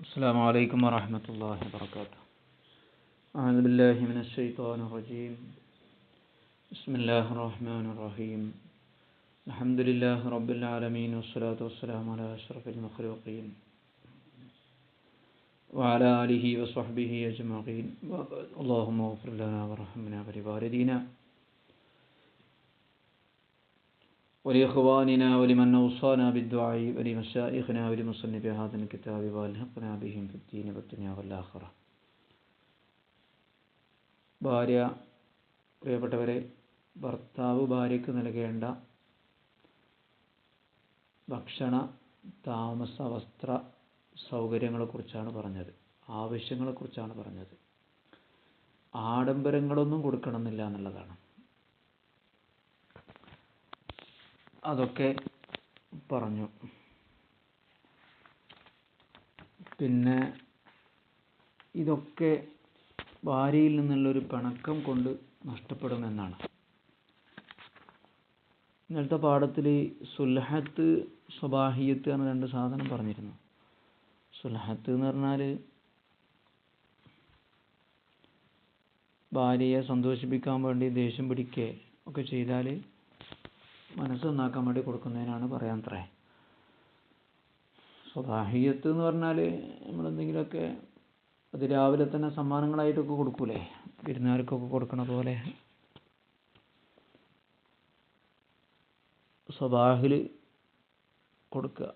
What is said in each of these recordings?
السلام عليكم ورحمة الله وبركاته. أعوذ بالله من الشيطان الرجيم. بسم الله الرحمن الرحيم. الحمد لله رب العالمين والصلاة والسلام على أشرف المخلوقين وعلى آله وصحبه أجمعين. اللهم اغفر لنا وارحمنا ولوالدينا ولإخواننا ولمن أوصانا بالدعاء ولمشايخنا ولمصنف هذا الكتاب والحقنا بهم في الدين والدنيا والآخرة. ഭാര്യ, പ്രിയപ്പെട്ടവരെ, ഭർത്താവ് ഭാര്യയ്ക്ക് നൽകേണ്ട ഭക്ഷണ, താമസ, വസ്ത്ര സൗകര്യങ്ങളെക്കുറിച്ചാണ് പറഞ്ഞത്, ആവശ്യങ്ങളെക്കുറിച്ചാണ് പറഞ്ഞത്. ആഡംബരങ്ങളൊന്നും കൊടുക്കണമെന്നില്ല എന്നുള്ളതാണ്. അതൊക്കെ പറഞ്ഞു. പിന്നെ ഇതൊക്കെ ഭാര്യയിൽ നിന്നുള്ളൊരു പിണക്കം കൊണ്ട് നഷ്ടപ്പെടുമെന്നാണ്. ഇന്നലത്തെ പാഠത്തിൽ സുൽഹത്ത്, സ്വബാഹിയത്ത് എന്ന രണ്ട് സാധനം പറഞ്ഞിരുന്നു. സുൽഹത്ത് എന്ന് പറഞ്ഞാൽ ഭാര്യയെ സന്തോഷിപ്പിക്കാൻ വേണ്ടി ദേഷ്യം പിടിക്കുക ഒക്കെ ചെയ്താൽ മനസ്സ് നന്നാക്കാൻ വേണ്ടി കൊടുക്കുന്നതിനാണ് പറയാത്രേ. സ്വബാഹിയത്ത് എന്ന് പറഞ്ഞാൽ നമ്മളെന്തെങ്കിലുമൊക്കെ അത് രാവിലെ തന്നെ സമ്മാനങ്ങളായിട്ടൊക്കെ കൊടുക്കൂലേ, വിരുന്നുകാർക്കൊക്കെ കൊടുക്കണ പോലെ സ്വബാഹിൽ കൊടുക്കുക.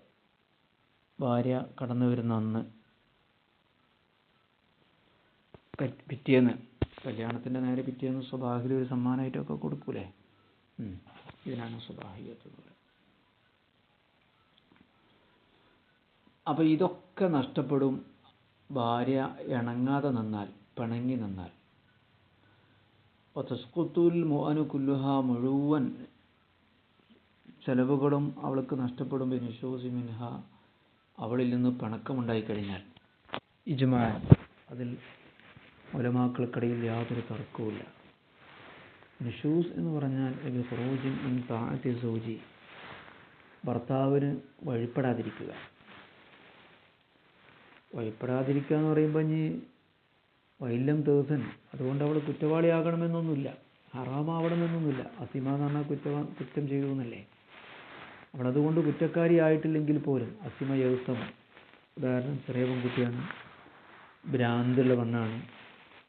ഭാര്യ കടന്നു വരുന്ന അന്ന്, പിറ്റേന്ന്, കല്യാണത്തിൻ്റെ നേരെ പിറ്റേന്ന് സ്വബാഹിൽ ഒരു സമ്മാനമായിട്ടൊക്കെ കൊടുക്കൂലേ, ഇതിനാണ് സ്വബാഹിയത്ത് എന്ന് പറയുന്നത്. അപ്പോൾ ഇതൊക്കെ നഷ്ടപ്പെടും ഭാര്യ ഇണങ്ങാതെ നിന്നാൽ, പിണങ്ങി നിന്നാൽ. തസ്ഖുത്തുൽ മുഅനു കുല്ലുഹ, മുഴുവൻ ചെലവുകളും അവൾക്ക് നഷ്ടപ്പെടും. ബിനുശൂസി മിൻഹ, അവളിൽ നിന്ന് പിണക്കമുണ്ടായിക്കഴിഞ്ഞാൽ. ഇജ്മാ, അതിൽ ഉലമാക്കൾക്കിടയിൽ യാതൊരു തർക്കവുമില്ല. നുഷൂസ് എന്ന് പറഞ്ഞാൽ ഖുറൂജ് മിൻ താഅത്തി സൗജി, ഭർത്താവിന് വഴിപ്പെടാതിരിക്കുക. വഴിപ്പെടാതിരിക്കുക എന്ന് പറയുമ്പോൾ ഇനി വൈലം തേസൻ, അതുകൊണ്ട് അവൾ കുറ്റവാളിയാകണമെന്നൊന്നുമില്ല, ഹറാമാവണമെന്നൊന്നുമില്ല. അസിമ എന്ന് പറഞ്ഞാൽ കുറ്റം ചെയ്തു എന്നല്ലേ. അവളതുകൊണ്ട് കുറ്റക്കാരിയായിട്ടില്ലെങ്കിൽ പോലും അസിമ യൗസം, ഉദാഹരണം ചെറിയ പെൺകുട്ടിയാണ്, ഭ്രാന്തുള്ള പെണ്ണാണ്,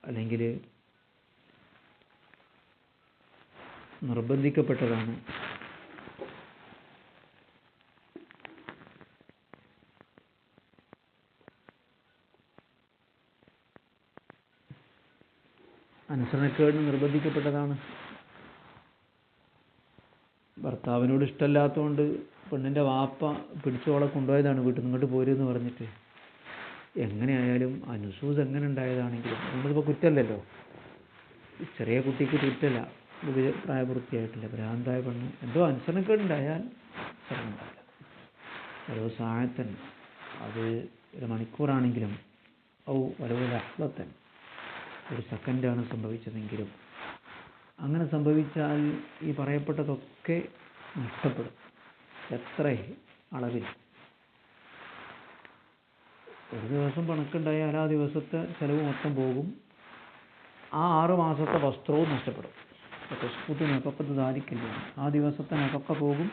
അല്ലെങ്കിൽ നിർബന്ധിക്കപ്പെട്ടതാണ്, അനുസരണക്കേടിന് നിർബന്ധിക്കപ്പെട്ടതാണ്, ഭർത്താവിനോട് ഇഷ്ടമല്ലാത്തതുകൊണ്ട് പെണ്ണിൻ്റെ വാപ്പ പിടിച്ചോളെ കൊണ്ടുപോയതാണ് വീട്ടിൽ നിന്ന്, ഇങ്ങോട്ട് പോരുമെന്ന് പറഞ്ഞിട്ട്. എങ്ങനെയായാലും അനുസൂസ് എങ്ങനെ ഉണ്ടായതാണെങ്കിലും നമ്മളിപ്പോൾ കുറ്റമല്ലല്ലോ. ചെറിയ കുട്ടിക്ക് കുറ്റമല്ല, പ്രായപൂർത്തിയായിട്ടില്ല, ഭ്രാന്തായ പെണ്ണ്, എന്തോ അനുസരണക്കേടുണ്ടായാൽ ഉണ്ടാവില്ല. ഓരോ സായത്തൻ, അത് ഒരു മണിക്കൂറാണെങ്കിലും, ഓരോ ലഹ്ലത്തൻ, ഒരു സെക്കൻഡാണ് സംഭവിച്ചതെങ്കിലും, അങ്ങനെ സംഭവിച്ചാൽ ഈ പറയപ്പെട്ടതൊക്കെ നഷ്ടപ്പെടും. എത്ര അളവിൽ ഒരു ദിവസം പണക്കുണ്ടായാൽ ആ ദിവസത്തെ ചിലവ് മൊത്തം പോകും. ആ 6 മാസത്തെ വസ്ത്രവും നഷ്ടപ്പെടും. തസ്ഖുത്തു നഫഖത്തു ദാലിക്കൽ യൗം, ആ ദിവസത്തെ നഫഖ പോകും.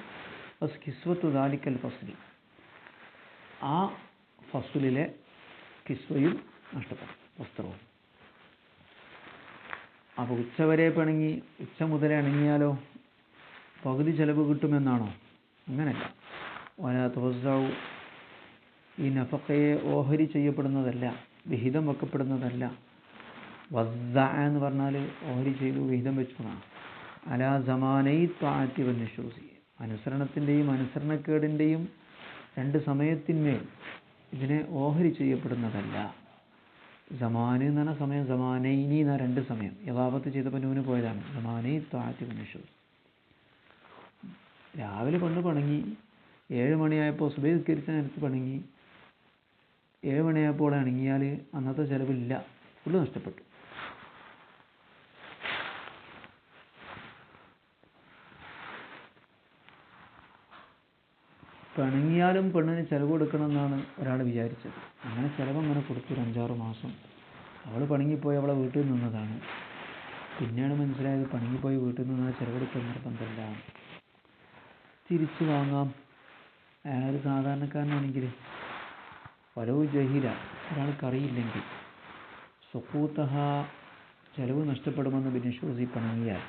കിസ്വത്തു ദാലിക്കൽ ഫസ്ലി, ആ ഫസ്ലിലെ കിസ്വയും നഷ്ടപ്പെടും, വസ്ത്രവും. അപ്പോൾ ഉച്ചവരെ പിണങ്ങി ഉച്ച മുതലേ ഇണങ്ങിയാലോ പകുതി ചിലവ് കിട്ടുമെന്നാണോ? അങ്ങനെയല്ല. വലാ തുവസ്സഉ, ഈ നഫഖയെ ഓഹരി ചെയ്യപ്പെടുന്നതല്ല, വിഹിതം വെക്കപ്പെടുന്നതല്ല. വസ്സ എന്ന് പറഞ്ഞാൽ ഓഹരി ചെയ്തു, വിഹിതം വെച്ചു എന്നാണ്. അലാ സമാനൈ ത്വാഅത്തി വന്നുശൂസി, അനുസരണത്തിൻ്റെയും അനുസരണക്കേടിൻ്റെയും രണ്ട് സമയത്തിന്മേൽ ഇതിനെ ഓഹരി ചെയ്യപ്പെടുന്നതല്ല. സമാന് എന്ന് പറഞ്ഞാൽ സമയം, സമാനൈനി എന്ന രണ്ട് സമയം, യഥാപത്ത് ചെയ്തപ്പോൾ നൂന് പോയതാണ്. സമാനൈ ത്വാഅത്തി വന്നുശൂസി, രാവിലെ പെണ്ണ് പിണങ്ങി 7 മണിയായപ്പോൾ സുബഹിസ്കരിച്ച നേരത്ത് പിണങ്ങി 7 മണിയായപ്പോൾ ഇണങ്ങിയാൽ അന്നത്തെ ചിലവില്ല, ഫുള്ള് നഷ്ടപ്പെട്ടു. പിണങ്ങിയാലും പെണ്ണിന് ചിലവ് കൊടുക്കണം എന്നാണ് ഒരാൾ വിചാരിച്ചത്. അങ്ങനെ ചിലവ് അങ്ങനെ കൊടുത്തു ഒരു 5-6 മാസം. അവൾ പിണങ്ങിപ്പോയി അവളെ വീട്ടിൽ നിന്നതാണ്. പിന്നെയാണ് മനസ്സിലായത് പിണങ്ങിപ്പോയി വീട്ടിൽ നിന്നാൽ ചിലവ് കൊടുക്കുന്ന നിർബന്ധമില്ല, തിരിച്ചു വാങ്ങാം. അയാൾ സാധാരണക്കാരനാണെങ്കിൽ വലവ് ജഹില, ഒരാൾക്കറിയില്ലെങ്കിൽ സുഖൂത്തഹ ചിലവ് നഷ്ടപ്പെടുമെന്ന് ബിനിഷൂസി പിണങ്ങിയാൽ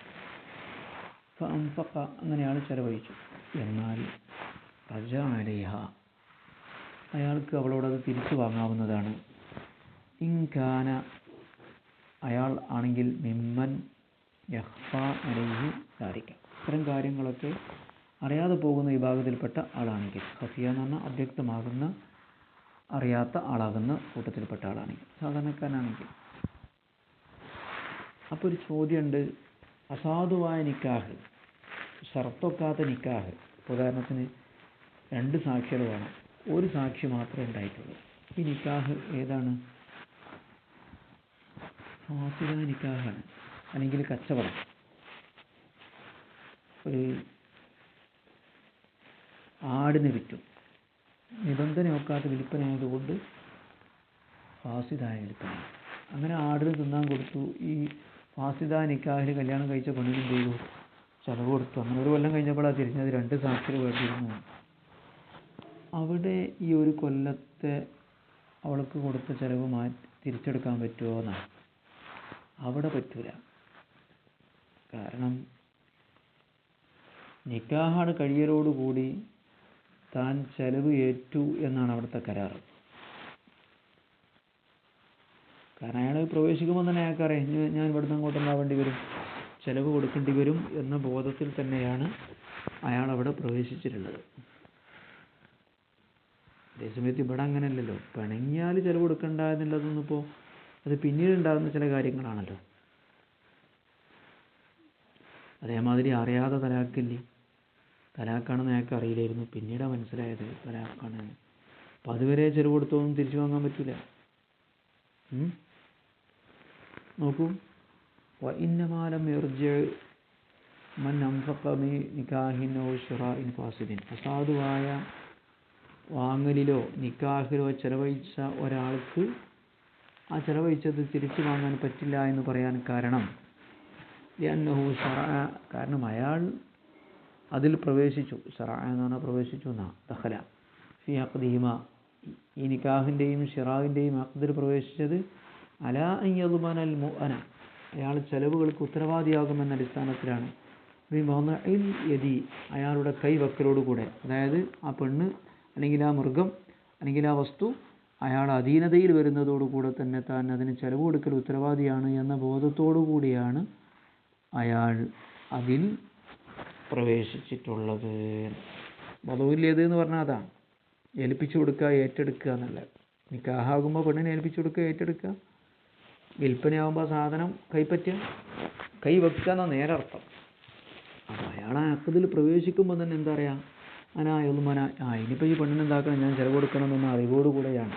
ഫഅൻഫഖ അങ്ങനെ അയാൾ ചിലവഴിച്ചു. എന്നാൽ റജ അലൈഹ അയാൾക്ക് അവളോടത് തിരിച്ചു വാങ്ങാവുന്നതാണ്. ഇൻകാന അയാൾ ആണെങ്കിൽ മിമ്മൻ യഖ്ഫ അലൈഹി ദാലിക ഇത്തരം കാര്യങ്ങളൊക്കെ അറിയാതെ പോകുന്ന വിഭാഗത്തിൽപ്പെട്ട ആളാണെങ്കിൽ, ഖഫിയ എന്ന് പറഞ്ഞാൽ അവ്യക്തമാകുന്ന അറിയാത്ത ആളാകുന്ന കൂട്ടത്തിൽപ്പെട്ട ആളാണെങ്കിൽ, സാധാരണക്കാരനാണെങ്കിൽ. അപ്പോൾ ഒരു ചോദ്യമുണ്ട്, അസാധുവായ നിക്കാഹ്, ഷർത്തൊക്കാത്ത നിക്കാഹ്, ഉദാഹരണത്തിന് 2 സാക്ഷികൾ വേണം, ഒരു സാക്ഷി മാത്രമേ ഉണ്ടായിട്ടുള്ളൂ. ഈ നിക്കാഹ് ഏതാണ്? ഫാസിദ നിക്കാഹാണ്. അല്ലെങ്കിൽ കച്ചവടം, ഒരു ആടിനെ വിറ്റു, നിബന്ധന നോക്കാത്ത വിൽപ്പനയായതുകൊണ്ട് ഫാസിദായ വിൽപ്പന. അങ്ങനെ ആടിന് തിന്നാൻ കൊടുത്തു. ഈ ഫാസിദ നിക്കാഹിൽ കല്യാണം കഴിച്ച പെണ്ണിന് എന്ത് ചെയ്തു? ചിലവ് കൊടുത്തു. അങ്ങനെ ഒരു കൊല്ലം കഴിഞ്ഞപ്പോഴാണ് തിരിഞ്ഞത് 2 സാക്ഷികൾ വേണ്ടിയിരുന്നു. അവിടെ ഈ ഒരു കൊല്ലത്തെ അവൾക്ക് കൊടുത്ത ചിലവ് തിരിച്ചെടുക്കാൻ പറ്റുമോ എന്നാണ്. അവിടെ പറ്റൂല. കാരണം നിക്കാഹാണ് കഴിയലോടുകൂടി താൻ ചെലവ് ഏറ്റു എന്നാണ് അവിടുത്തെ കരാറ്. കാരണം അയാൾ പ്രവേശിക്കുമ്പോൾ തന്നെ അയാൾക്കറിയാം ഞാൻ ഇവിടുന്ന് അങ്ങോട്ടുണ്ടാവേണ്ടി വരും, ചിലവ് കൊടുക്കേണ്ടി വരും എന്ന ബോധത്തിൽ തന്നെയാണ് അയാൾ അവിടെ പ്രവേശിച്ചിട്ടുള്ളത്. അതേസമയത്ത് ഇവിടെ അങ്ങനെയല്ലല്ലോ. പിണങ്ങിയാൽ ചിലവ് കൊടുക്കണ്ട എന്നുള്ളതൊന്നും ഇപ്പോൾ അത് പിന്നീട് ഉണ്ടാകുന്ന ചില കാര്യങ്ങളാണല്ലോ. അതേമാതിരി അറിയാതെ തലാക്കില്ലേ, തലാക്കാണെന്ന് അയാൾക്ക് അറിയില്ലായിരുന്നു, പിന്നീടാണ് മനസ്സിലായത് തലാക്കാണ്. അപ്പം അതുവരെ ചെലവ് കൊടുത്തൊന്നും തിരിച്ചു വാങ്ങാൻ പറ്റില്ല. നോക്കൂ, വഇന്നമാലം യർജിഅ മൻ അൻഫഖ ബി നിക്കാഹിൻ ഔ ശിറാഇൻ ഫാസിദിൻ അസാധുവായ വാങ്ങലിലോ നിക്കാഹിലോ ചെലവഴിച്ച ഒരാൾക്ക് ആ ചെലവഴിച്ചത് തിരിച്ചു വാങ്ങാൻ പറ്റില്ല എന്ന് പറയാൻ കാരണം ലിഅന്നഹു ശറഅ കാരണം അയാൾ അതിൽ പ്രവേശിച്ചു. ശറഅ എന്ന് പറഞ്ഞാൽ പ്രവേശിച്ചു എന്നാ, ദഖല ഫി അഖ്ദിഹിമ ഈ നിക്കാഹിൻ്റെയും ഷിറാഇൻ്റെയും അഖ്ദിൽ പ്രവേശിച്ചത് അലാ അൻ യദ്മനൽ മുഅന അയാൾ ചെലവുകൾക്ക് ഉത്തരവാദിയാകുമെന്ന അടിസ്ഥാനത്തിലാണ്. ബിമദ്ഇൽ യദി അയാളുടെ കൈവക്കലോടുകൂടെ, അതായത് ആ പെണ്ണ് അല്ലെങ്കിൽ ആ മൃഗം അല്ലെങ്കിൽ ആ വസ്തു അയാൾ അധീനതയിൽ വരുന്നതോടുകൂടെ തന്നെ താൻ അതിന് ചെലവ് കൊടുക്കൽ ഉത്തരവാദിയാണ് എന്ന ബോധത്തോടു കൂടിയാണ് അയാൾ അതിൽ പ്രവേശിച്ചിട്ടുള്ളത്. വധുവില്ലേത് എന്ന് പറഞ്ഞാൽ അതാണ് ഏൽപ്പിച്ചു കൊടുക്കുക, ഏറ്റെടുക്കുക എന്നല്ല. നിക്കാഹാകുമ്പോൾ പെണ്ണിനെ ഏൽപ്പിച്ചു കൊടുക്കുക, ഏറ്റെടുക്കുക. വിൽപ്പനയാകുമ്പോൾ സാധനം കൈപ്പറ്റുക, കൈവെക്കുക എന്നാണ് നേരർത്ഥം. അപ്പോൾ അയാൾ ആ അക്കതിൽ പ്രവേശിക്കുമ്പോൾ തന്നെ എന്താ പറയുക, അനായൊന്നുമന ഇനിയിപ്പോൾ ഈ പെണ്ണിന് എന്താക്കണം, ഞാൻ ചിലവ് കൊടുക്കണമെന്ന അറിവോടുകൂടെയാണ്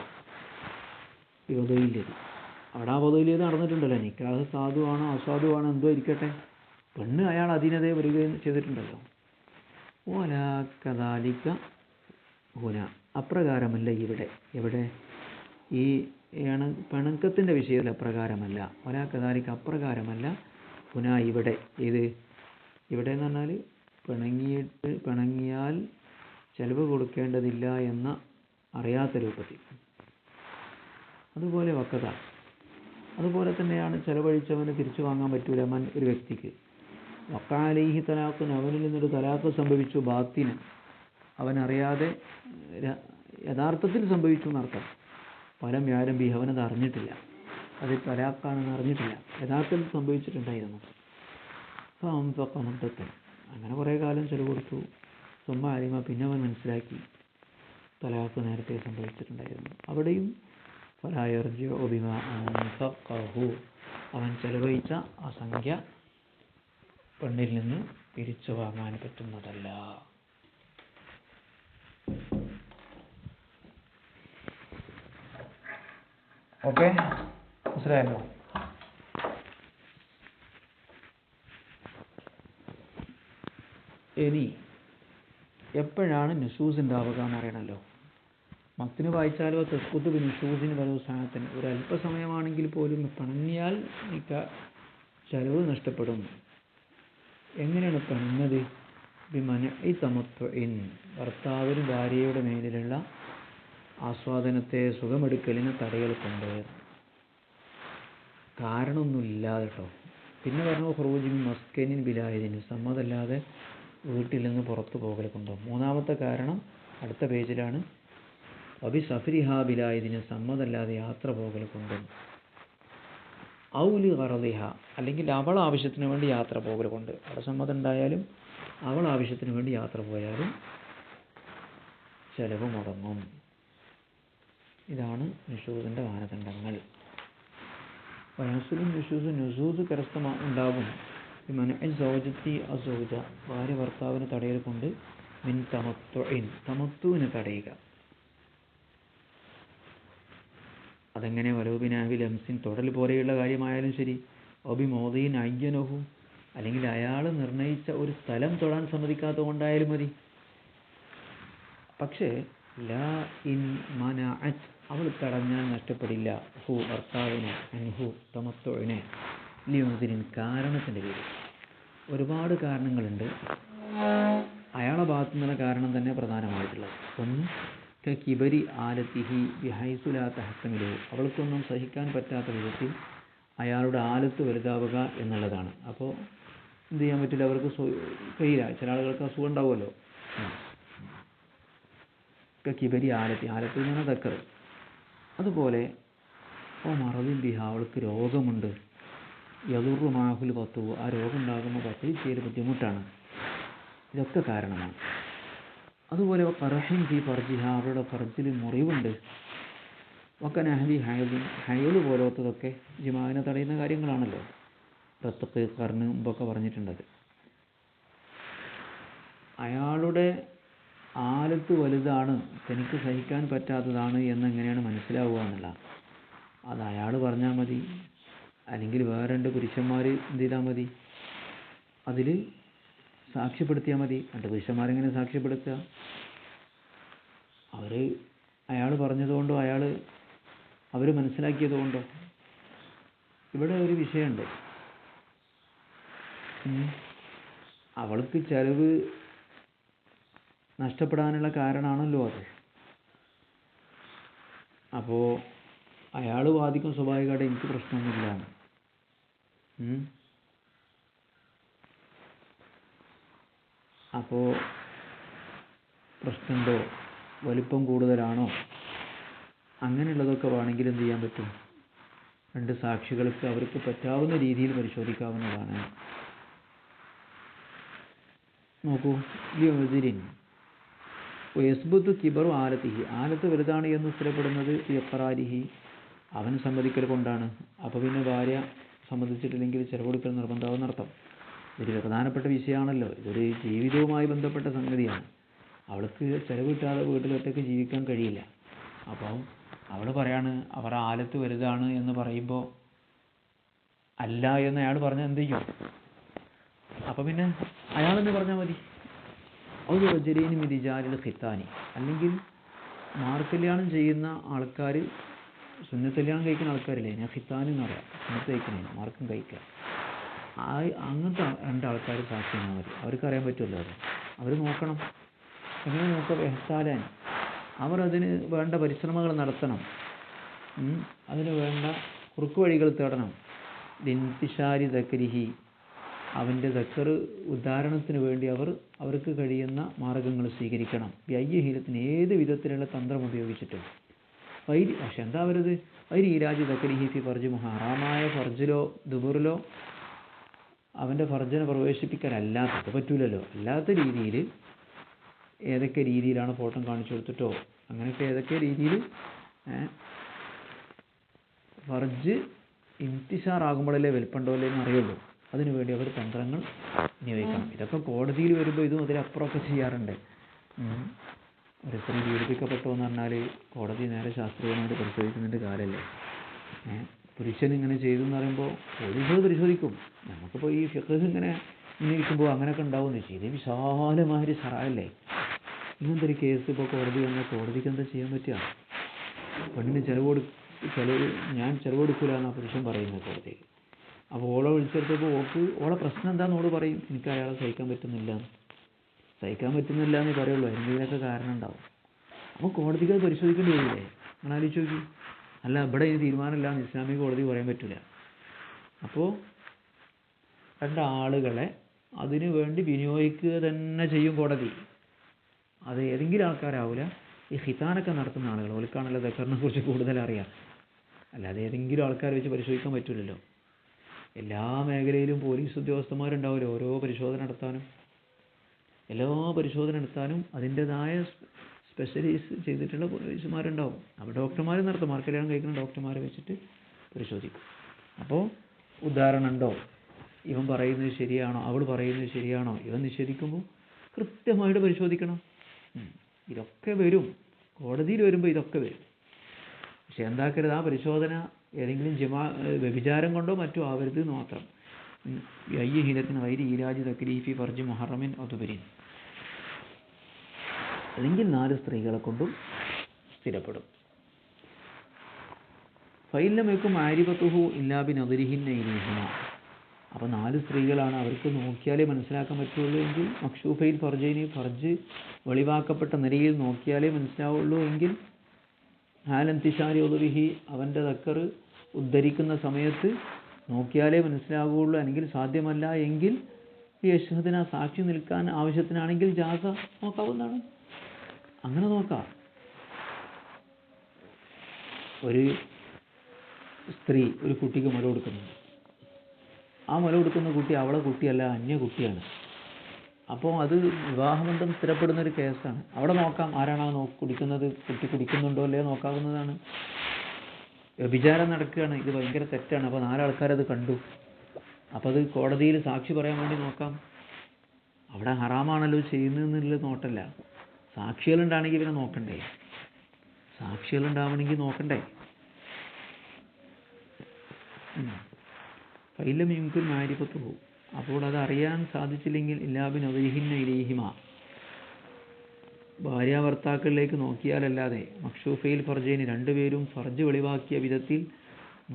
ഈ വധുവില്ലേത്. അവിടെ ആ വധുവില്ലേത് നടന്നിട്ടുണ്ടല്ലോ. നിക്കാഹ് സാധുവാണോ അസാധുവാണോ എന്തോ ഇരിക്കട്ടെ, പെണ്ണ് അയാൾ അധീനതയെ വരികയും ചെയ്തിട്ടുണ്ടല്ലോ. ഓലാ കദാലിക ഹുന അപ്രകാരമല്ല ഇവിടെ. എവിടെ? ഈ പിണക്കത്തിൻ്റെ വിഷയത്തിൽ അപ്രകാരമല്ല. ഓലാ കദാലിക അപ്രകാരമല്ല ഹുന ഇവിടെ. ഏത് ഇവിടെ എന്ന് പറഞ്ഞാൽ പിണങ്ങിയാൽ ചെലവ് കൊടുക്കേണ്ടതില്ല എന്ന അറിയാത്ത രൂപത്തിൽ. അതുപോലെ വക്കത അതുപോലെ തന്നെയാണ് ചെലവഴിച്ചവന് തിരിച്ചു വാങ്ങാൻ പറ്റൂല. മൻ ഒരു വ്യക്തിക്ക് വക്കാലൈഹി തലാഖുൻ അവനിൽ നിന്നൊരു തലാഖ് സംഭവിച്ചു, ബാത്തിന് അവനറിയാതെ യഥാർത്ഥത്തിൽ സംഭവിച്ചു എന്നർത്ഥം. ഫലം യാരംബി അവനത് അറിഞ്ഞിട്ടില്ല, അത് തലാഖാണെന്ന് അറിഞ്ഞിട്ടില്ല, യഥാർത്ഥത്തിൽ സംഭവിച്ചിട്ടുണ്ടായിരുന്നു. അപ്പോൾ അൻഫഖ മുദ്ദത്തൻ അങ്ങനെ കുറേ കാലം ചെലവ് കൊടുത്തു. സുമ്മ അലിമ പിന്നെ അവൻ മനസ്സിലാക്കി തലാഖ് നേരത്തെ സംഭവിച്ചിട്ടുണ്ടായിരുന്നു. അവിടെയും ഫലാ യർജിഉ ബിമാ അൻഫഖഹു അവൻ ചെലവഴിച്ച ആ സംഖ്യ പെണ്ണിൽ നിന്ന് തിരിച്ചു വാങ്ങാൻ പറ്റുന്നതല്ല. ഓക്കെ, മനസ്സിലായല്ലോ? ഇനി എപ്പോഴാണ് നുഷൂസ് ഉണ്ടാവുക എന്നറിയണമല്ലോ. മത്തിന് വായിച്ചാലോ തെസ്കുത്ത് നുഷൂസിന് വലു സാധനത്തിന് ഒരു അല്പസമയമാണെങ്കിൽ പോലും പിണങ്ങിയാൽ ചെലവ് നഷ്ടപ്പെടും. എങ്ങനെയാണ് പിണങ്ങത്? ബിമനഇ തമത്തുഇൻ, ഭർത്താവിന് ഭാര്യയുടെ മേലിലുള്ള ആസ്വാദനത്തെ സുഖമെടുക്കലിനെ തടയൽ കൊണ്ട്. കാരണമൊന്നുമില്ലാതെ കേട്ടോ. പിന്നെ പറഞ്ഞു ഖുറൂജിൻ മസ്കനിൻ ബിലായതിന്, സമ്മതമല്ലാതെ വീട്ടിൽ നിന്ന് പുറത്തു പോകൽ കൊണ്ടോ. മൂന്നാമത്തെ കാരണം അടുത്ത പേജിലാണ്. അബി സഫരിഹ ബിലായതിന്, സമ്മതമല്ലാതെ യാത്ര പോകൽ കൊണ്ടും. ഔലി ഖറദിഹ, അല്ലെങ്കിൽ അവൾ ആവശ്യത്തിന് വേണ്ടി യാത്ര പോകൽ കൊണ്ട്. അവിടെ സമ്മതം ഉണ്ടായാലും അവൾ ആവശ്യത്തിന് വേണ്ടി യാത്ര പോയാലും ചെലവ് മുടങ്ങും. ഇതാണ് നുഷൂസിൻ്റെ മാനദണ്ഡങ്ങൾ. വയസുലും നുഷൂസ് കരസ്ഥമാകും. മനഇ സൗജത്തി അസൗജ, ഭാര്യ ഭർത്താവിന് തടയൽ കൊണ്ട്. മിൻ തമത്തുഇൻ, തമത്തുവിനെ തടയുക. അതെങ്ങനെ? വലോബിനാഹി ലംസിൻ, തൊടൽ പോലെയുള്ള കാര്യമായാലും ശരി. ഒബി മോദീൻ അയ്യനഹു, അല്ലെങ്കിൽ അയാൾ നിർണയിച്ച ഒരു സ്ഥലം തൊടാൻ സമ്മതിക്കാത്തത് കൊണ്ടായാലും മതി. പക്ഷേ ലാ ഇൻ മനഅത്, അവൾ തടഞ്ഞാൽ നഷ്ടപ്പെടില്ല. ഹു, ഭർത്താവിനെ, അൻഹു തമത്തുഇനെ, ലിയുദ്രിൻ, കാരണത്തിൻ്റെ പേരിൽ. ഒരുപാട് കാരണങ്ങളുണ്ട്. അയാളെ ഭാഗത്തു നിന്നുള്ള കാരണം തന്നെ പ്രധാനമായിട്ടുള്ളത്. ഒന്ന്, കിബരി ആലത്തിഹി ബിഹൈസു ലാ തഹ്തമിലു, അവൾക്കൊന്നും സഹിക്കാൻ പറ്റാത്ത വിധത്തിൽ അയാളുടെ ആലത്ത് വലുതാവുക എന്നുള്ളതാണ്. അപ്പോൾ എന്ത് ചെയ്യാൻ പറ്റില്ല, അവർക്ക് കഴിയില്ല. ചില ആളുകൾക്ക് അസുഖം ഉണ്ടാവുമല്ലോ. കിബരി ആലത്തി, ആലത്ത് എന്ന് പറഞ്ഞാൽ ദക്കർ. അതുപോലെ ഓ മറവിൻ ബിഹ, അവൾക്ക് രോഗമുണ്ട്. യദുറു മാഹുൽ പത്തു, ആ രോഗം ഉണ്ടാകുമ്പോൾ പത്തിൽ ചെയ്ത് ബുദ്ധിമുട്ടാണ്. ഇതൊക്കെ കാരണമാണ്. അതുപോലെ ഫറഹിൻ ഫി ഫർജിഹ, അവരുടെ ഫർജിൽ മുറിവുണ്ട്. ഒക്കെ നഹ്വി ഹയദിൻ, ഹയല് പോലത്തതൊക്കെ ജിമാവിനെ തടയുന്ന കാര്യങ്ങളാണല്ലോ. റത്തക്ക് കർണ് മുമ്പൊക്കെ പറഞ്ഞിട്ടുണ്ടത്. അയാളുടെ ആലത്ത് വലുതാണ്, തനിക്ക് സഹിക്കാൻ പറ്റാത്തതാണ് എന്നെങ്ങനെയാണ് മനസ്സിലാവുക എന്നുള്ള. അത് അയാൾ പറഞ്ഞാൽ മതി, അല്ലെങ്കിൽ വേറെ രണ്ട് പുരുഷന്മാർ എന്ത് ചെയ്താൽ മതി, അതിൽ സാക്ഷ്യപ്പെടുത്തിയാൽ മതി. രണ്ട് പുരുഷന്മാരെങ്ങനെ സാക്ഷ്യപ്പെടുത്തുക? അയാൾ പറഞ്ഞതുകൊണ്ടോ അവർ മനസ്സിലാക്കിയത് കൊണ്ടോ? ഇവിടെ ഒരു വിഷയമുണ്ട്. അവൾക്ക് ചെലവ് നഷ്ടപ്പെടാനുള്ള കാരണമാണല്ലോ അത്. അപ്പോൾ അയാൾ വാദിക്കും സ്വാഭാവികമായിട്ട് എനിക്ക് പ്രശ്നമൊന്നുമില്ല. അപ്പോൾ പ്രശ്നമുണ്ടോ, വലിപ്പം കൂടുതലാണോ, അങ്ങനെയുള്ളതൊക്കെ വേണമെങ്കിൽ എന്ത് ചെയ്യാൻ പറ്റും? രണ്ട് സാക്ഷികൾക്ക് അവർക്ക് പറ്റാവുന്ന രീതിയിൽ പരിശോധിക്കാവുന്നതാണ്. നോക്കൂ, യസ്ബുത്തു കിബറു ആലത്തിഹി, ആലത്ത് വലുതാണ് എന്ന് സ്ഥിരപ്പെടുന്നത് ഇഖ്റാരിഹി, അവൻ സമ്മതിക്കൽ കൊണ്ടാണ്. അപ്പോൾ പിന്നെ ഭാര്യ സമ്മതിച്ചിട്ടില്ലെങ്കിൽ ചെലവ് കൊടുക്കൽ നിർബന്ധമാവും നടത്തം. ഇതൊരു പ്രധാനപ്പെട്ട വിഷയമാണല്ലോ. ഇതൊരു ജീവിതവുമായി ബന്ധപ്പെട്ട സംഗതിയാണ്. അവൾക്ക് ചെലവ് കിട്ടാതെ വീട്ടിലൊറ്റയ്ക്ക് ജീവിക്കാൻ കഴിയില്ല. അപ്പോൾ അവൾ പറയാണ് അവർ ആലത്ത് വലുതാണ് എന്ന് പറയുമ്പോൾ അല്ല എന്ന് അയാൾ പറഞ്ഞാൽ എന്ത് ചെയ്യും? അപ്പോൾ പിന്നെ അയാളെന്ന് പറഞ്ഞാൽ മതി. ഒരു റജുലൈനി മിൻ റിജാലിൽ ഖിത്താനി, അല്ലെങ്കിൽ മാർക്കല്യാണം ചെയ്യുന്ന ആൾക്കാർ, സുന്നത്തല്യാണം കഴിക്കുന്ന ആൾക്കാരില്ലേ, ഞാൻ ഖിത്താനി എന്ന് പറയാം, സുന്നത്ത് കഴിക്കണേ മാർക്കം കഴിക്കുക. അങ്ങനത്തെ രണ്ടാൾക്കാർ സാക്ഷി ചെയ്താൽ മതി. അവർക്ക് അറിയാൻ പറ്റുമല്ലോ. അവർ നോക്കണം. എങ്ങനെ നോക്കാം? എഹ്സാലാൻ, അവർ അതിന് വേണ്ട പരിശ്രമങ്ങൾ നടത്തണം. അതിന് വേണ്ട കുറുക്കു വഴികൾ തേടണം. ലിൻതിഷാരി ദക്കരിഹി, അവൻ്റെ ദക്കർ ഉദ്ധാരണത്തിന് വേണ്ടി അവർക്ക് കഴിയുന്ന മാർഗങ്ങൾ സ്വീകരിക്കണം. വ്യയ്യഹീലത്തിന്, ഏത് വിധത്തിലുള്ള തന്ത്രം ഉപയോഗിച്ചിട്ടും. പക്ഷെ എന്താ അവരത്? ഈരാജ് ദക്കരിഹി ഫി ഫർജ് ഹറാമായ ഫർജിലോ ദുബറിലോ അവൻ്റെ ഫർജിനെ പ്രവേശിപ്പിക്കാനല്ലാത്തത് പറ്റൂലല്ലോ. അല്ലാത്ത രീതിയിൽ ഏതൊക്കെ രീതിയിലാണ് ഫോട്ടോ കാണിച്ചു കൊടുത്തിട്ടോ അങ്ങനെയൊക്കെ ഏതൊക്കെ രീതിയിൽ ഫർജ് ഇന്തിഷാറാകുമ്പോഴല്ലേ വലിപ്പുണ്ടോല്ലേ എന്ന് അറിയുള്ളൂ. അതിനുവേണ്ടി അവർ തന്ത്രങ്ങൾ വിനിയോഗിക്കണം. ഇതൊക്കെ കോടതിയിൽ വരുമ്പോൾ ഇതും അതിലപ്പുറമൊക്കെ ചെയ്യാറുണ്ട്. ഒരു സ്ത്രീ പീഡിപ്പിക്കപ്പെട്ടോ എന്ന് പറഞ്ഞാൽ കോടതി നേരെ ശാസ്ത്രീയമായിട്ട് പരിശോധിക്കുന്നുണ്ട് കാലല്ലേ. പുരുഷൻ ഇങ്ങനെ ചെയ്തു എന്ന് പറയുമ്പോൾ പോലീസ് പരിശോധിക്കും. നമുക്കിപ്പോൾ ഈ ഫിഖ് ഇങ്ങനെ ഇരിക്കുമ്പോൾ അങ്ങനെയൊക്കെ ഉണ്ടാവുമെന്ന് വെച്ചാൽ ഇത് വിശാലമായൊരു സറയല്ലേ. ഇങ്ങനത്തെ ഒരു കേസ് ഇപ്പോൾ കോടതി വന്നാൽ കോടതിക്ക് എന്താ ചെയ്യാൻ പറ്റുക? പെണ്ണിന് ഞാൻ ചിലവ് കൊടുക്കില്ല എന്നാണ് പുരുഷൻ പറയുന്നത് കോടതിയിൽ. അപ്പോൾ ഓളെ വിളിച്ചെടുത്തപ്പോൾ ഓളെ പ്രശ്നം എന്താണെന്ന് ഓള് പറയും, എനിക്ക് അയാളെ സഹിക്കാൻ പറ്റുന്നില്ല എന്നേ പറയുള്ളൂ. എന്തെങ്കിലുമൊക്കെ കാരണം ഉണ്ടാവും. അപ്പോൾ കോടതിക്ക് അത് പരിശോധിക്കേണ്ടി വരില്ലേ? നിങ്ങൾ ആലോചിച്ച് നോക്കി. അല്ല, ഇവിടെ ഈ തീരുമാനമില്ല എന്ന് ഇസ്ലാമിക കോടതി പറയാൻ പറ്റില്ല. അപ്പോൾ രണ്ടാളുകളെ അതിനു വേണ്ടി വിനിയോഗിക്കുക തന്നെ ചെയ്യും കോടതി. അത് ഏതെങ്കിലും ആൾക്കാരാവില്ല, ഈ ഖിതാനൊക്കെ നടത്തുന്ന ആളുകൾ, ഓൽക്കാണല്ലോ ദക്കറിനെ കുറിച്ച് കൂടുതൽ അറിയാം. അല്ലാതെ ഏതെങ്കിലും ആൾക്കാരെ വെച്ച് പരിശോധിക്കാൻ പറ്റില്ലല്ലോ. എല്ലാ മേഖലയിലും പോലീസ് ഉദ്യോഗസ്ഥന്മാരുണ്ടാവില്ല ഓരോ പരിശോധന നടത്താനും അതിൻ്റെതായ സ്പെഷ്യലൈസ് ചെയ്തിട്ടുള്ള പോലീസുമാരുണ്ടാവും. അപ്പോൾ ഡോക്ടർമാർ നടത്തും, കല്യാണം കഴിക്കുന്ന ഡോക്ടർമാരെ വെച്ചിട്ട് പരിശോധിക്കും. അപ്പോൾ ഉദാഹരണം ഉണ്ടോ, ഇവൻ പറയുന്നത് ശരിയാണോ, അവൾ പറയുന്നത് ശരിയാണോ, ഇവൻ നിഷേധിക്കുമ്പോൾ കൃത്യമായിട്ട് പരിശോധിക്കണം. ഇതൊക്കെ വരും, കോടതിയിൽ വരുമ്പോൾ ഇതൊക്കെ വരും. പക്ഷെ എന്താക്കരുത്, ആ പരിശോധന ഏതെങ്കിലും വ്യഭിചാരം കൊണ്ടോ മറ്റോ ആവരുത് എന്ന് മാത്രം. അയ്യ ഹീലത്തിന് വൈരി ഈരാജ് തക്ലീഫി ഫർജ് മുഹറമിൻ അതുപരിൻ, അല്ലെങ്കിൽ 4 സ്ത്രീകളെ കൊണ്ടും സ്ഥിരപ്പെടും. ഫൈലമേക്കും ആരിഫത്തുഹു ഇല്ലാബിൻ അതിരിഹിന്ന ഇലീഹിന. അപ്പോൾ 4 സ്ത്രീകളാണ്, അവർക്ക് നോക്കിയാലേ മനസ്സിലാക്കാൻ പറ്റുള്ളൂ എങ്കിൽ മക്ഷൂഫയിൽ ഫർജൈനി, ഫർജ് വെളിവാക്കപ്പെട്ട നിലയിൽ നോക്കിയാലേ മനസ്സിലാവുള്ളൂ എങ്കിൽ ഹാലന്തിഷാരി ഒതുവിഹി, അവൻ്റെ ദക്കറ് ഉദ്ധരിക്കുന്ന സമയത്ത് നോക്കിയാലേ മനസ്സിലാവുകയുള്ളൂ. അല്ലെങ്കിൽ സാധ്യമല്ല എങ്കിൽ യശ്ഹദിന, സാക്ഷി നിൽക്കാൻ ആവശ്യത്തിനാണെങ്കിൽ ജാസ, നോക്കാവുന്നതാണ്. അങ്ങനെ നോക്കാം. ഒരു സ്ത്രീ ഒരു കുട്ടിക്ക് മുല കൊടുക്കുന്നുണ്ട്. ആ മുല കൊടുക്കുന്ന കുട്ടി അവളെ കുട്ടിയല്ല, അന്യ കുട്ടിയാണ്. അപ്പോൾ അത് വിവാഹബന്ധം സ്ഥിരപ്പെടുന്ന ഒരു കേസാണ്. അവിടെ നോക്കാം ആരാണ് കുടിക്കുന്നത്, കുട്ടി കുടിക്കുന്നുണ്ടോ അല്ലയോ നോക്കാവുന്നതാണ്. വ്യഭിചാരം നടക്കുകയാണ്, ഇത് ഭയങ്കര തെറ്റാണ്. അപ്പോൾ 4 ആൾക്കാരത് കണ്ടു. അപ്പോൾ അത് കോടതിയിൽ സാക്ഷി പറയാൻ വേണ്ടി നോക്കാം. അവിടെ ഹറാമാണല്ലോ ചെയ്യുന്നതെന്നുള്ളത് നോട്ടല്ല. സാക്ഷികളുണ്ടാണെങ്കിൽ പിന്നെ നോക്കണ്ടേ? ഫൈലം യുംകിൻ മാരിഫത്തുഹു, അപ്പോൾ അത് അറിയാൻ സാധിച്ചില്ലെങ്കിൽ ഇല്ലാബിൻ അവഹിന്ന ഇലൈഹിമ, ഭാര്യാഭർത്താക്കളിലേക്ക് നോക്കിയാലല്ലാതെ, മക്ഷൂഫയിൽ ഫർജൈനി, 2 പേരും ഫർജ് വെളിവാക്കിയ വിധത്തിൽ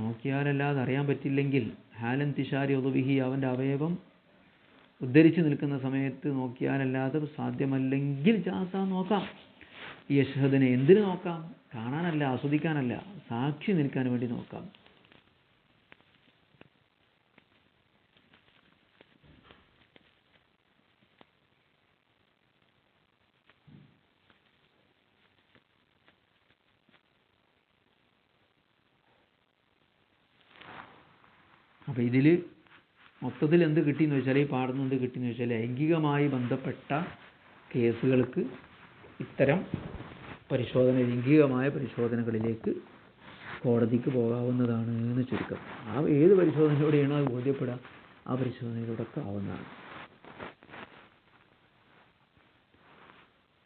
നോക്കിയാലല്ലാതെ അറിയാൻ പറ്റില്ലെങ്കിൽ, ഹാലന്തിഷാരി ഒതുവിഹി, അവൻ്റെ അവയവം ഉദ്ധരിച്ചു നിൽക്കുന്ന സമയത്ത് നോക്കിയാലല്ലാതെ സാധ്യമല്ലെങ്കിൽ ജാസ, നോക്കാം. യശ്ഹദിനെ എന്തിനു നോക്കാം? കാണാനല്ല, ആസ്വദിക്കാനല്ല, സാക്ഷി നിൽക്കാൻ വേണ്ടി നോക്കാം. അപ്പോൾ ഇതിൽ മൊത്തത്തിൽ എന്ത് കിട്ടിയെന്ന് വെച്ചാൽ, ഈ പാടുന്ന എന്ത് കിട്ടിയെന്ന് വെച്ചാൽ, ലൈംഗികമായി ബന്ധപ്പെട്ട കേസുകൾക്ക് ഇത്തരം ലൈംഗികമായ പരിശോധനകളിലേക്ക് കോടതിക്ക് പോകാവുന്നതാണ് എന്ന് ചുരുക്കം. ഏത് പരിശോധനയിലൂടെയാണോ അത് ബോധ്യപ്പെടുക, ആ പരിശോധനയിലൂടെയൊക്കെ ആവുന്നതാണ്.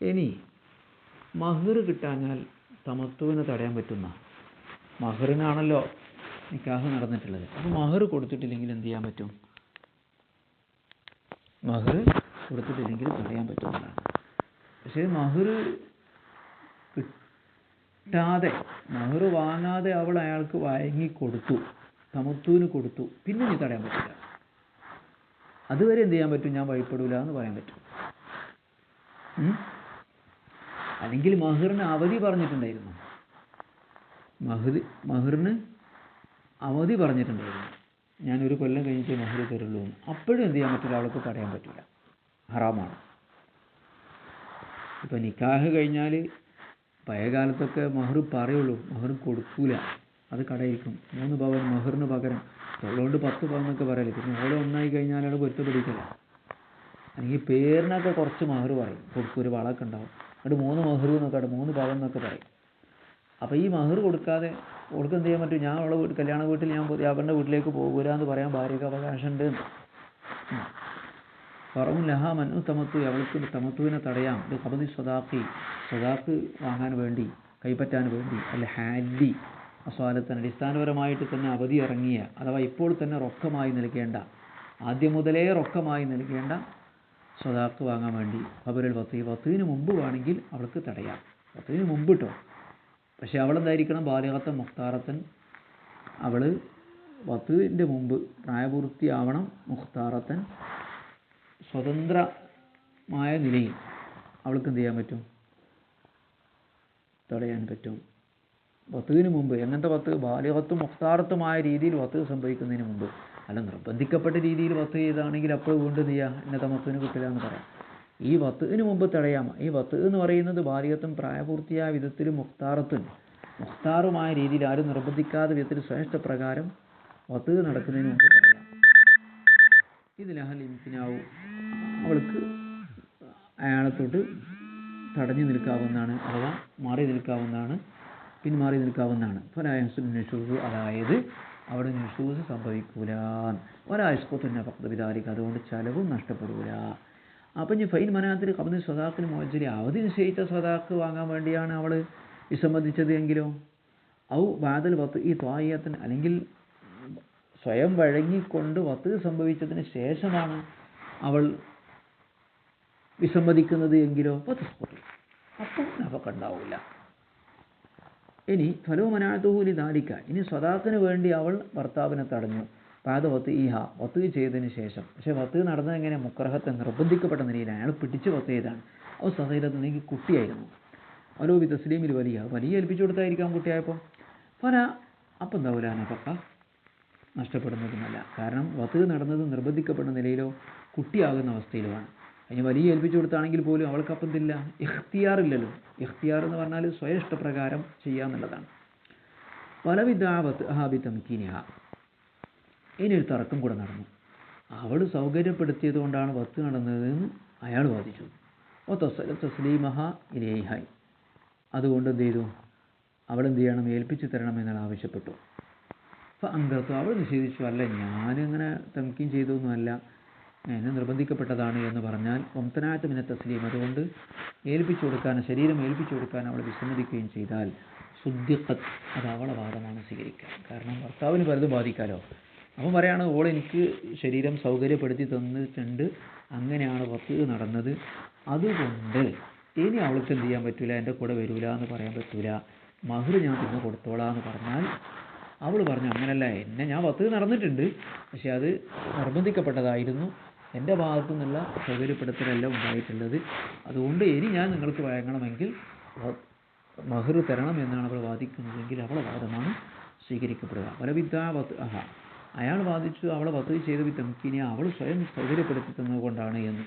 ഇനി മഹർ കിട്ടാഞ്ഞാൽ തമത്തുവിനെ തടയാൻ പറ്റുന്ന, മഹറിനാണല്ലോ നിക്കാഹ് നടന്നിട്ടുള്ളത്. അപ്പോൾ മഹർ കൊടുത്തിട്ടില്ലെങ്കിൽ എന്ത് ചെയ്യാൻ പറ്റും? മഹർ കൊടുത്തിട്ടില്ലെങ്കിൽ തടയാൻ പറ്റുന്നതാണ്. പക്ഷേ മഹർ കിട്ടാതെ, മഹർ വാങ്ങാതെ അവൾ അയാൾക്ക് വാങ്ങിക്കൊടുത്തു, തമത്തുവിന് കൊടുത്തു, പിന്നെ ഇനി തടയാൻ പറ്റില്ല. അതുവരെ എന്ത് ചെയ്യാൻ പറ്റും? ഞാൻ വഴിപ്പെടില്ല എന്ന് പറയാൻ പറ്റും. അല്ലെങ്കിൽ മഹറിന് അവധി പറഞ്ഞിട്ടുണ്ടായിരുന്നു, മഹറിന് അവധി പറഞ്ഞിട്ടുണ്ടായിരുന്നു, ഞാൻ 1 കൊല്ലം കഴിഞ്ഞിട്ട് മഹർ തരുള്ളൂ എന്ന്. അപ്പോഴും എന്ത് ചെയ്യാൻ പറ്റില്ല, അവൾക്ക് തടയാൻ പറ്റില്ല, ഹറാമാണ്. ഇപ്പം നിക്കാഹ് കഴിഞ്ഞാൽ പഴയ കാലത്തൊക്കെ മഹർ പറയുള്ളൂ, മഹർ കൊടുക്കൂല, അത് കടയിരിക്കും. 3 പവൻ മഹറിന് പകരം, ഉള്ളതുകൊണ്ട് 10 പവൻ എന്നൊക്കെ പറയല്. പിന്നെ ഓളെ ഒന്നായി കഴിഞ്ഞാൽ അവിടെ പൊരുത്തപ്പെടിക്കില്ല. അല്ലെങ്കിൽ പേരിനൊക്കെ കുറച്ച് മഹർ പറയും, കൊടുക്കും, ഒരു വളമൊക്കെ ഉണ്ടാവും, എന്നിട്ട് 3 മഹർ എന്നൊക്കെ 3 പവൻ എന്നൊക്കെ പറയും. അപ്പോൾ ഈ മഹർ കൊടുക്കാതെ ഓൾക്ക് എന്ത് ചെയ്യാൻ പറ്റും? ഞാൻ അവളെ കല്യാണ വീട്ടിൽ ഞാൻ അവരുടെ വീട്ടിലേക്ക് പോകൂല എന്ന് പറയാൻ ഭാര്യയ്ക്ക് അവകാശമുണ്ട്. പറവും ലഹ മനു തമത്തു, അവൾക്ക് തമത്തുവിനെ തടയാം. ഇത് കബദി സ്വദാഖ് വാങ്ങാൻ വേണ്ടി, കൈപ്പറ്റാൻ വേണ്ടി, അല്ല ഹാലി അസ്വാലത്തിന്, അടിസ്ഥാനപരമായിട്ട് തന്നെ അവധി ഇറങ്ങിയ, അഥവാ ഇപ്പോൾ തന്നെ റൊക്കമായി നൽകേണ്ട, ആദ്യം മുതലേ റൊക്കമായി നൽകേണ്ട സ്വദാക്ക് വാങ്ങാൻ വേണ്ടി ഖബറുൽ വത്ത് വത്തുവിന് മുമ്പ് വേണമെങ്കിൽ അവൾക്ക് തടയാം. വത്തുവിന് മുമ്പ് കേട്ടോ. പക്ഷേ അവളെന്തായിരിക്കണം? ബാലിഗത്തൻ മുഖ്താറത്തൻ. അവൾ വത്തുവിൻ്റെ മുമ്പ് പ്രായപൂർത്തിയാവണം. മുഖ്താറത്തൻ സ്വതന്ത്രമായ നിലയിൽ അവൾക്ക് എന്ത് ചെയ്യാൻ പറ്റും? തടയാൻ പറ്റും. വത്തുവിന് മുമ്പ്. എങ്ങനത്തെ വത്ത്? ബാലിഗത്തും മുഖ്താറത്തുമായ രീതിയിൽ വത്ത് സംഭവിക്കുന്നതിന് മുമ്പ്. അല്ല നിർബന്ധിക്കപ്പെട്ട രീതിയിൽ വത്ത് ചെയ്താണെങ്കിൽ അപ്പോൾ വീണ്ടും എന്ത് ചെയ്യുക? ഇന്നത്തെ വത്തുവിന് കിട്ടില്ല എന്ന് പറയാം. ഈ വത്തുവിന് മുമ്പ് തടയാം. ഈ വത്ത് എന്ന് പറയുന്നത് ബാലിഗത്തും പ്രായപൂർത്തിയായ വിധത്തിൽ മുഖ്താറുമായ രീതിയിൽ ആരും നിർബന്ധിക്കാത്ത വിധത്തിൽ ശ്രേഷ്ഠപ്രകാരം വത്ത് നടക്കുന്നതിന് മുമ്പ് തടയാം. ഇതിലഹൽ ഇംതിനാവും. അവൾക്ക് അയാളെ തൊട്ട് തടഞ്ഞു നിൽക്കാവുന്നതാണ്, അഥവാ മാറി നിൽക്കാവുന്നതാണ്, പിന്മാറി നിൽക്കാവുന്നതാണ്. ഫലായസുന്നഷൂസ്, അതായത് അവിടെ നിഷൂസ് സംഭവിക്കൂല. ഒരാസ്പത്തുന്ന പക്തവിധാരിക്ക്, അതുകൊണ്ട് ചെലവും നഷ്ടപ്പെടൂല. അപ്പം ഇനി ഫൈൻ മനാത്തിൽ കബന്ന് സ്വദാക്കിന് മോചരി, അവധി നിശ്ചയിച്ച സ്വദാക്ക് വാങ്ങാൻ വേണ്ടിയാണ് അവൾ വിസമ്മതിച്ചത് എങ്കിലോ, ഔ ബാദൽ വത്ത് ഈ ത്വായത്തിന്, അല്ലെങ്കിൽ സ്വയം വഴങ്ങിക്കൊണ്ട് വത്ത് സംഭവിച്ചതിന് ശേഷമാണ് അവൾ വിസമ്മതിക്കുന്നത് എങ്കിലോ പത്തുസ്പൊത്തു, അപ്പം നഫക്ക ഉണ്ടാവില്ല. ഇനി ഫലോ മനാത്തുഹൂലി ദാലിക്ക, ഇനി സ്വദാക്കിന് വേണ്ടി അവൾ ഭർത്താവിനെ തടഞ്ഞു. പാത വത്ത് ഈഹ, വത്ത് ചെയ്തതിന് ശേഷം. പക്ഷേ വത്ത് നടന്നത് എങ്ങനെ? മുക്രഹത്തെ നിർബന്ധിക്കപ്പെട്ട നിലയിലാണ്. അയാൾ പിടിച്ച് വത്ത് ചെയ്താണ്. അവ സഹയിലെങ്കിൽ കുട്ടിയായിരുന്നു. അലോബി തസ്ലീമിൽ വലിയ ഏൽപ്പിച്ചു കൊടുത്തായിരിക്കാം കുട്ടിയായപ്പോൾ. ഫല അപ്പം എന്താവില്ല നഫക്ക നഷ്ടപ്പെടുന്നതുമല്ല. കാരണം വത്ത് നടന്നത് നിർബന്ധിക്കപ്പെടുന്ന നിലയിലോ കുട്ടിയാകുന്ന അവസ്ഥയിലുമാണ്. അതിന് വലിയ ഏൽപ്പിച്ചു കൊടുത്താണെങ്കിൽ പോലും അവൾക്കപ്പം എന്തില്ല? ഇഖ്തിയാറില്ലല്ലോ. ഇഖ്തിയാർ എന്ന് പറഞ്ഞാൽ സ്വയം ഇഷ്ടപ്രകാരം ചെയ്യാന്നുള്ളതാണ്. പല വിദ്യാവത്ത് ഹാബി തംകീനിഹ, ഇനിയൊരു തർക്കം കൂടെ നടന്നു. അവൾ സൗകര്യപ്പെടുത്തിയത് കൊണ്ടാണ് വത്ത് നടന്നതെന്ന് അയാൾ വാദിച്ചു. തസ്ലീമഹ ഇലേഹായി, അതുകൊണ്ട് എന്ത് ചെയ്തു? അവൾ എന്ത് ചെയ്യണം? ഏൽപ്പിച്ചു തരണമെന്നാണ് ആവശ്യപ്പെട്ടു. അപ്പം അങ്കർത്തു, അവൾ നിഷേധിച്ചു. അല്ല, ഞാനിങ്ങനെ തംകീൻ ചെയ്തൊന്നുമല്ല, എന്നെ നിർബന്ധിക്കപ്പെട്ടതാണ് എന്ന് പറഞ്ഞാൽ ഒംതനാത്ത് മിന തസ്ലീം, അതുകൊണ്ട് ഏൽപ്പിച്ചു കൊടുക്കാൻ, ശരീരം ഏൽപ്പിച്ചു കൊടുക്കാൻ അവൾ വിസമ്മതിക്കുകയും ചെയ്താൽ സുദ്ദിഖത്ത്, അത് അവളെ വാദമാണ് സ്വീകരിക്കുക. കാരണം ഭർത്താവിന് പലതും ബാധിക്കാമല്ലോ. അപ്പം പറയാണ്, ഓൾ എനിക്ക് ശരീരം സൗകര്യപ്പെടുത്തി തന്നിട്ടുണ്ട്, അങ്ങനെയാണ് വത്ത് നടന്നത്, അതുകൊണ്ട് ഇനി അവൾക്ക് എന്ത് ചെയ്യാൻ പറ്റില്ല? എൻ്റെ കൂടെ വരില്ല എന്ന് പറയാൻ പറ്റില്ല, മഹർ ഞാൻ പിന്നെ കൊടുത്തോളാം എന്ന് പറഞ്ഞാൽ അവൾ പറഞ്ഞു, അങ്ങനല്ല, ഞാൻ വത്ത് നടന്നിട്ടുണ്ട്, പക്ഷെ അത് നിർബന്ധിക്കപ്പെട്ടതായിരുന്നു, എൻ്റെ ഭാഗത്തു നിന്നുള്ള സൗകര്യപ്പെടുത്തലല്ല ഉണ്ടായിട്ടുള്ളത്, അതുകൊണ്ട് ഇനി ഞാൻ നിങ്ങൾക്ക് വഴങ്ങണമെങ്കിൽ മഹർ തരണം എന്നാണ് അവൾ വാദിക്കുന്നതെങ്കിൽ അവളെ വാദമാണ് സ്വീകരിക്കപ്പെടുക. പല വിദ്യാവത്ത് അയാൾ വാദിച്ചു അവളെ വത്ത് ചെയ്ത തംകീനെ അവൾ സ്വയം സൗകര്യപ്പെടുത്തി തന്നതുകൊണ്ടാണ് എന്ന്.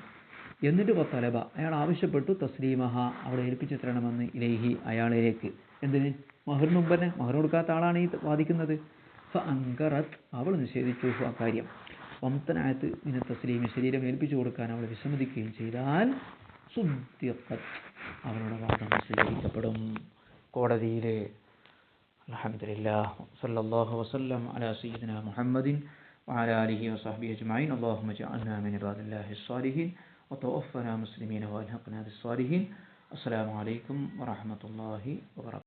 എന്നിട്ട് തലബ, അയാൾ ആവശ്യപ്പെട്ടു തസ്ലീമഹ, അവളെ ഏൽപ്പിച്ചു തരണമെന്ന് ഇലൈഹി, അയാളിലേക്ക്. എന്തിന്? മഹറിന് മുമ്പ് തന്നെ. മഹർ കൊടുക്കാത്ത ആളാണ് ഈ വാദിക്കുന്നത്. അങ്കറത്ത്, അവൾ നിഷേധിച്ചു ആ കാര്യം. വംതനായത്ത് മിന തസ്ലീമി, ശരീരം ഏൽപ്പിച്ചു കൊടുക്കാൻ അവൾ വിസമ്മതിക്കുകയും ചെയ്താൽ സുദ്ദിഖത്ത്, അവളുടെ വാദം സ്വീകരിക്കപ്പെടും കോടതിയിൽ. അൽഹംദുലില്ലാഹ് സല്ലല്ലാഹു വസല്ലം അലാ സയ്യിദിനാ മുഹമ്മദിൻ വഅലാ ആലിഹി വസഹ്ബിഹി അജ്മഈൻ. അല്ലാഹുമ്മ ജഅൽനാ മിൻ ഇബാദില്ലാഹിസ് സ്വാലിഹീൻ വതവഫനാ മുസ്ലിമീന വഅൽഹിഖ്നാ ബിസ്സാലിഹീൻ. അസ്സലാമു അലൈക്കും വറഹ്മത്തുള്ളാഹി വബറകാതുഹു.